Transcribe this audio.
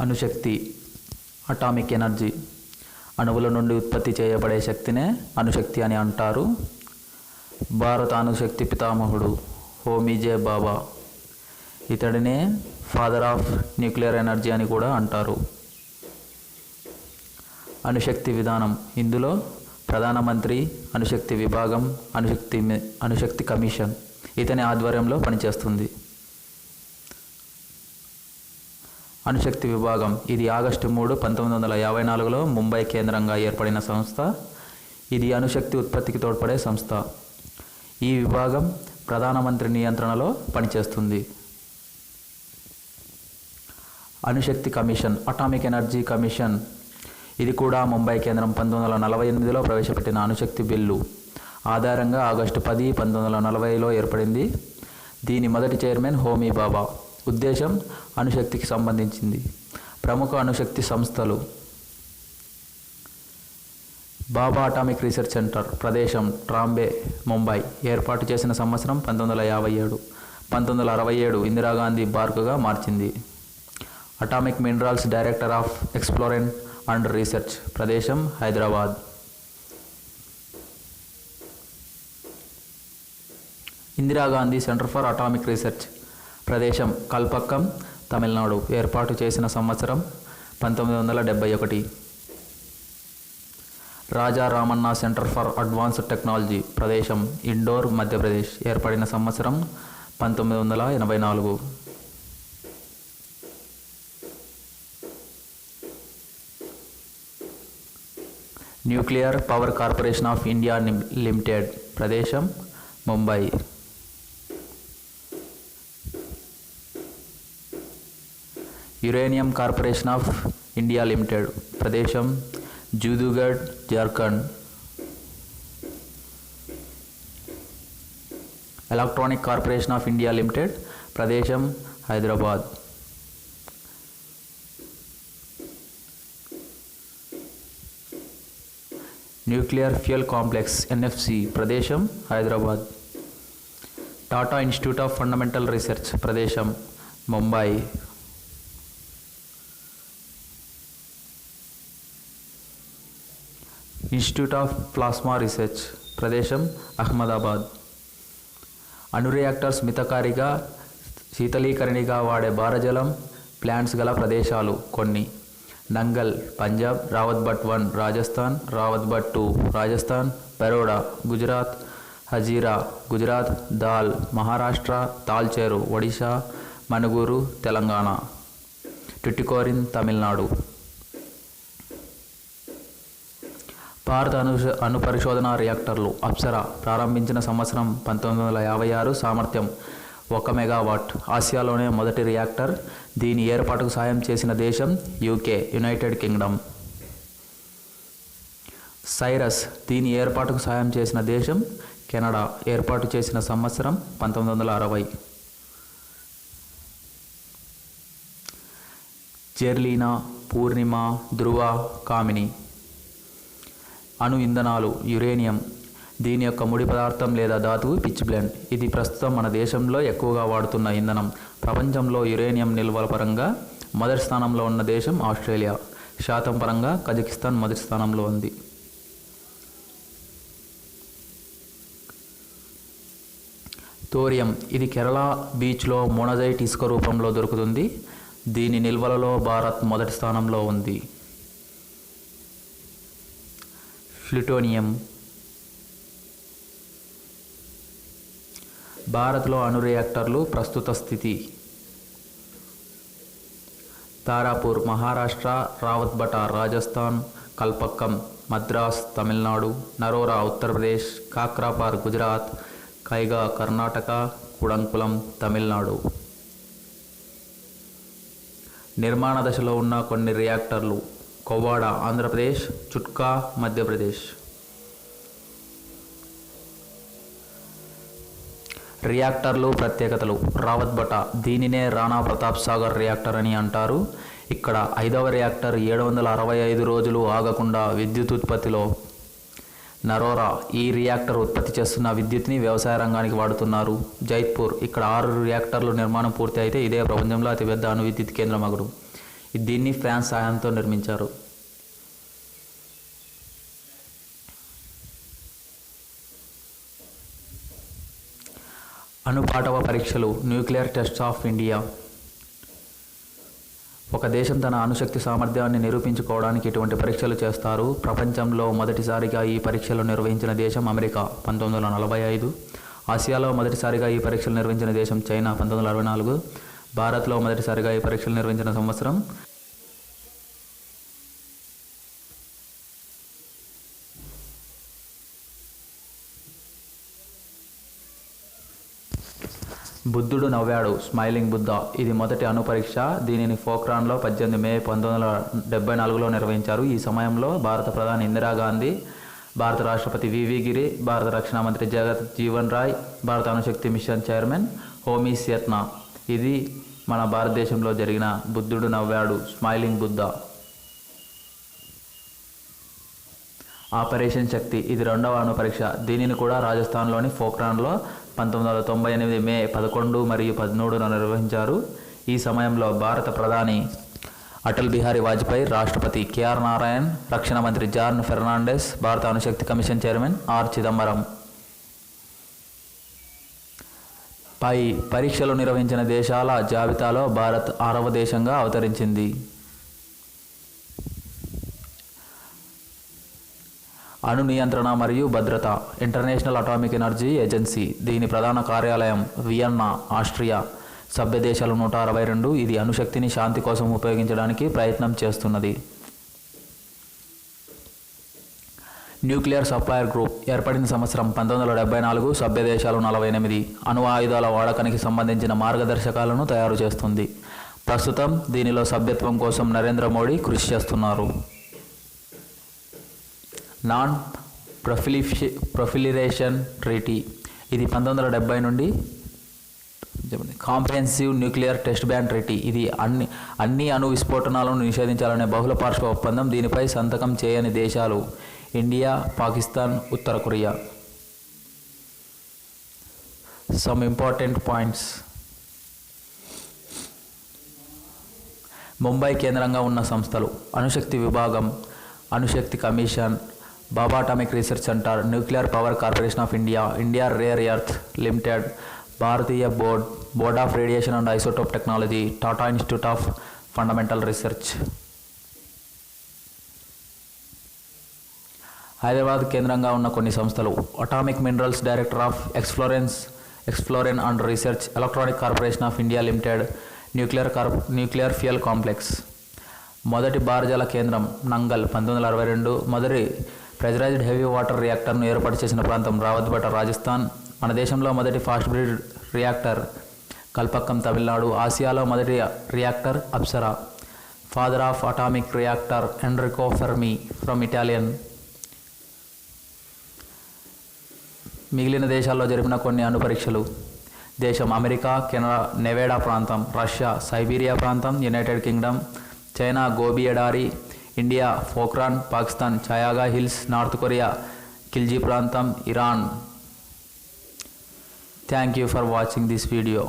అణుశక్తి atomic energy అణువుల నుండి ఉత్పత్తి చేయబడే శక్తినే అణుశక్తి అని అంటారు. భారత అణుశక్తి పితామహుడు హోమీ జే బాబా, ఇతడినే ఫాదర్ ఆఫ్ న్యూక్లియర్ ఎనర్జీ అని కూడా అంటారు. అణుశక్తి విధానం, ఇందులో ప్రధానమంత్రి, అణుశక్తి విభాగం, అణుశక్తి కమిషన్ ఇతని ఆధ్వర్యంలో పనిచేస్తుంది. అణుశక్తి విభాగం ఇది ఆగస్టు 3, 1954లో ముంబై కేంద్రంగా ఏర్పడిన సంస్థ. ఇది అణుశక్తి ఉత్పత్తికి తోడ్పడే సంస్థ. ఈ విభాగం ప్రధానమంత్రి నియంత్రణలో పనిచేస్తుంది. అణుశక్తి కమిషన్, అటామిక్ ఎనర్జీ కమిషన్, ఇది కూడా ముంబై కేంద్రం 1948లో ప్రవేశపెట్టిన అణుశక్తి బిల్లు ఆధారంగా ఆగస్టు 10, 1940లో ఏర్పడింది. దీని మొదటి చైర్మన్ హోమీ బాబా. ఉద్దేశం అణుశక్తికి సంబంధించింది. ప్రముఖ అణుశక్తి సంస్థలు: బాబా అటామిక్ రీసెర్చ్ సెంటర్, ప్రదేశం ట్రాంబే, ముంబై. ఏర్పాటు చేసిన సంవత్సరం 1957. 1967 ఇందిరాగాంధీ పార్కుగా మార్చింది. Atomic minerals director of exploration and research, ప్రదేశం Hyderabad. Indira Gandhi centre for atomic research, ప్రదేశం కల్పక్కం, తమిళనాడు. ఏర్పాటు చేసిన సంవత్సరం 1971. Raja Ramanna centre for advanced technology, ప్రదేశం ఇండోర్, మధ్యప్రదేశ్. ఏర్పడిన సంవత్సరం 1984. Nuclear power corporation of India limited, ప్రదేశం Mumbai. Uranium corporation of India limited, ప్రదేశం జూదుగఢ్, Jharkhand. Electronic corporation of India limited, ప్రదేశం Hyderabad. Nuclear fuel complex NFC, ప్రదేశం Hyderabad. Tata institute of fundamental research, ప్రదేశం Mumbai. Institute of plasma research, ప్రదేశం అహ్మదాబాద్. అణు రియాక్టర్స్ మితకారిగా శీతలీకరణిగా వాడే భారజలం ప్లాంట్స్ గల ప్రదేశాలు కొన్ని: నంగల్, పంజాబ్; రావత్ భట్ 1, రాజస్థాన్; రావత్ భట్ 2, రాజస్థాన్; బరోడా, గుజరాత్; హజీరా, గుజరాత్; దాల్, మహారాష్ట్ర; తాల్చేరు, ఒడిశా; మనుగూరు, తెలంగాణ; టుటికోరిన్, తమిళనాడు. భారత అణు పరిశోధన రియాక్టర్లు అప్సరా ప్రారంభించిన సంవత్సరం 1956. సామర్థ్యం 1 మెగావాట్. ఆసియాలోనే మొదటి రియాక్టర్. దీని ఏర్పాటుకు సాయం చేసిన దేశం యూకే, యునైటెడ్ కింగ్డమ్. సైరస్, దీని ఏర్పాటుకు సాయం చేసిన దేశం కెనడా. ఏర్పాటు చేసిన సంవత్సరం 1960. జెర్లీనా, పూర్ణిమ, ధ్రువ, కామిని. అణు ఇంధనాలు యురేనియం, దీని యొక్క ముడి పదార్థం లేదా ధాతువు పిచ్ బ్లెండ్. ఇది ప్రస్తుతం మన దేశంలో ఎక్కువగా వాడుతున్న ఇంధనం. ప్రపంచంలో యురేనియం నిల్వల పరంగా మొదటి స్థానంలో ఉన్న దేశం ఆస్ట్రేలియా. శాతం పరంగా కజకిస్తాన్ మొదటి స్థానంలో ఉంది. థోరియం, ఇది కేరళ బీచ్లో మోనజైట్ ఇసుక రూపంలో దొరుకుతుంది. దీని నిల్వలలో భారత్ మొదటి స్థానంలో ఉంది. ప్లూటోనియం, భారత్లో అణు రియాక్టర్లు ప్రస్తుత స్థితి: తారాపూర్, మహారాష్ట్ర; రావత్ భట, రాజస్థాన్; కల్పక్కం, మద్రాస్, తమిళనాడు; నరోరా, ఉత్తరప్రదేశ్; కాక్రాపార్, గుజరాత్; కైగా, కర్ణాటక; కుడంకులం, తమిళనాడు. నిర్మాణ దశలో ఉన్న కొన్ని రియాక్టర్లు: కొవ్వాడ, ఆంధ్రప్రదేశ్; చుట్కా, మధ్యప్రదేశ్. రియాక్టర్లు ప్రత్యేకతలు: రావత్ భట, దీనినే రాణా ప్రతాప్ సాగర్ రియాక్టర్ అని అంటారు. ఇక్కడ 5వ రియాక్టర్ 765 రోజులు ఆగకుండా విద్యుత్ ఉత్పత్తిలో. నరోరా, ఈ రియాక్టర్ ఉత్పత్తి చేస్తున్న విద్యుత్ని వ్యవసాయ రంగానికి వాడుతున్నారు. జైత్పూర్, ఇక్కడ 6 రియాక్టర్లు నిర్మాణం పూర్తి అయితే ఇదే ప్రపంచంలో అతిపెద్ద అణు విద్యుత్ కేంద్రం అగును. దీన్ని ఫ్రాన్స్ సహాయంతో నిర్మించారు. అణుపాటవ పరీక్షలు, న్యూక్లియర్ టెస్ట్స్ ఆఫ్ ఇండియా. ఒక దేశం తన అణుశక్తి సామర్థ్యాన్ని నిరూపించుకోవడానికి ఇటువంటి పరీక్షలు చేస్తారు. ప్రపంచంలో మొదటిసారిగా ఈ పరీక్షలు నిర్వహించిన దేశం అమెరికా 1945. ఆసియాలో మొదటిసారిగా ఈ పరీక్షలు నిర్వహించిన దేశం చైనా 1964. భారత్లో మొదటిసారిగా ఈ పరీక్షలు నిర్వహించిన సంవత్సరం బుద్ధుడు నవ్వాడు, స్మైలింగ్ బుద్ధ. ఇది మొదటి అణు పరీక్ష. దీనిని పోఖ్రాన్లో 18 మే 1974లో నిర్వహించారు. ఈ సమయంలో భారత ప్రధాని ఇందిరాగాంధీ, భారత రాష్ట్రపతి వివి గిరి, భారత రక్షణ మంత్రి జగత్ జీవన్ రాయ్, భారత అణుశక్తి మిషన్ చైర్మన్ హోమీ సేత్నా. ఇది మన భారతదేశంలో జరిగిన బుద్ధుడు నవ్వాడు, స్మైలింగ్ బుద్ధ. ఆపరేషన్ శక్తి, ఇది రెండవ అణు పరీక్ష. దీనిని కూడా రాజస్థాన్లోని పోఖ్రాన్లో 1998 మే 11 మరియు 13న నిర్వహించారు. ఈ సమయంలో భారత ప్రధాని అటల్ బిహారీ వాజ్పేయి, రాష్ట్రపతి కేఆర్ నారాయణ్, రక్షణ మంత్రి జాన్ ఫెర్నాండెస్, భారత అణుశక్తి కమిషన్ చైర్మన్ ఆర్ చిదంబరం. పై పరీక్షలు నిర్వహించిన దేశాల జాబితాలో భారత్ 6వ దేశంగా అవతరించింది. అణు నియంత్రణ మరియు భద్రత, ఇంటర్నేషనల్ అటామిక్ ఎనర్జీ ఏజెన్సీ. దీని ప్రధాన కార్యాలయం వియన్నా, ఆస్ట్రియా. సభ్య దేశాలు 162. ఇది అణుశక్తిని శాంతి కోసం ఉపయోగించడానికి ప్రయత్నం చేస్తున్నది. న్యూక్లియర్ సప్లయర్ గ్రూప్ ఏర్పడిన సంవత్సరం 1974. సభ్య దేశాలు 48. అణు ఆయుధాల వాడకానికి సంబంధించిన మార్గదర్శకాలను తయారు చేస్తుంది. ప్రస్తుతం దీనిలో సభ్యత్వం కోసం నరేంద్ర మోడీ కృషి చేస్తున్నారు. నాన్ ప్రొఫిలిరేషన్ ట్రీటీ, ఇది 1970 నుండి comprehensive nuclear test ban treaty. ఇది అన్ని అణు విస్ఫోటనాలను నిషేధించాలనే బహుళ పార్శ్వ ఒప్పందం. దీనిపై సంతకం చేయని దేశాలు ఇండియా, పాకిస్తాన్, ఉత్తర Korea. Some important points. Mumbai కేంద్రంగా ఉన్న సంస్థలు: అణుశక్తి విభాగం, అణుశక్తి commission, Bhabha atomic research centre, nuclear power corporation of India, India rare earth limited, భారతీయ board of radiation and isotope technology, Tata institute of fundamental research. Hyderabad కేంద్రంగా ఉన్న కొన్ని సంస్థలు: atomic minerals director of exploration and research, electronic corporation of India limited, nuclear fuel complex. మొదటి భారజల కేంద్రం నంగల్ 1962. మొదటి pressurised heavy water రియాక్టర్ను ఏర్పాటు చేసిన ప్రాంతం రావత్బట, రాజస్థాన్. మన దేశంలో మొదటి fast breed reactor Kalpakkam, Tamil Nadu. ఆసియాలో మొదటి reactor Apsara. Father of atomic reactor Enrico Fermi from Italian. మిగిలిన దేశాల్లో జరిపిన కొన్ని అణు పరీక్షలు. దేశం అమెరికా, కెనడా, నెవేడా ప్రాంతం. రష్యా సైబీరియా ప్రాంతం. యునైటెడ్ కింగ్డమ్, చైనా గోబీ ఎడారి, India Pokhran, Pakistan Chagai hills, North Korea Kilju ప్రాంతం, Iran. Thank you for watching this video.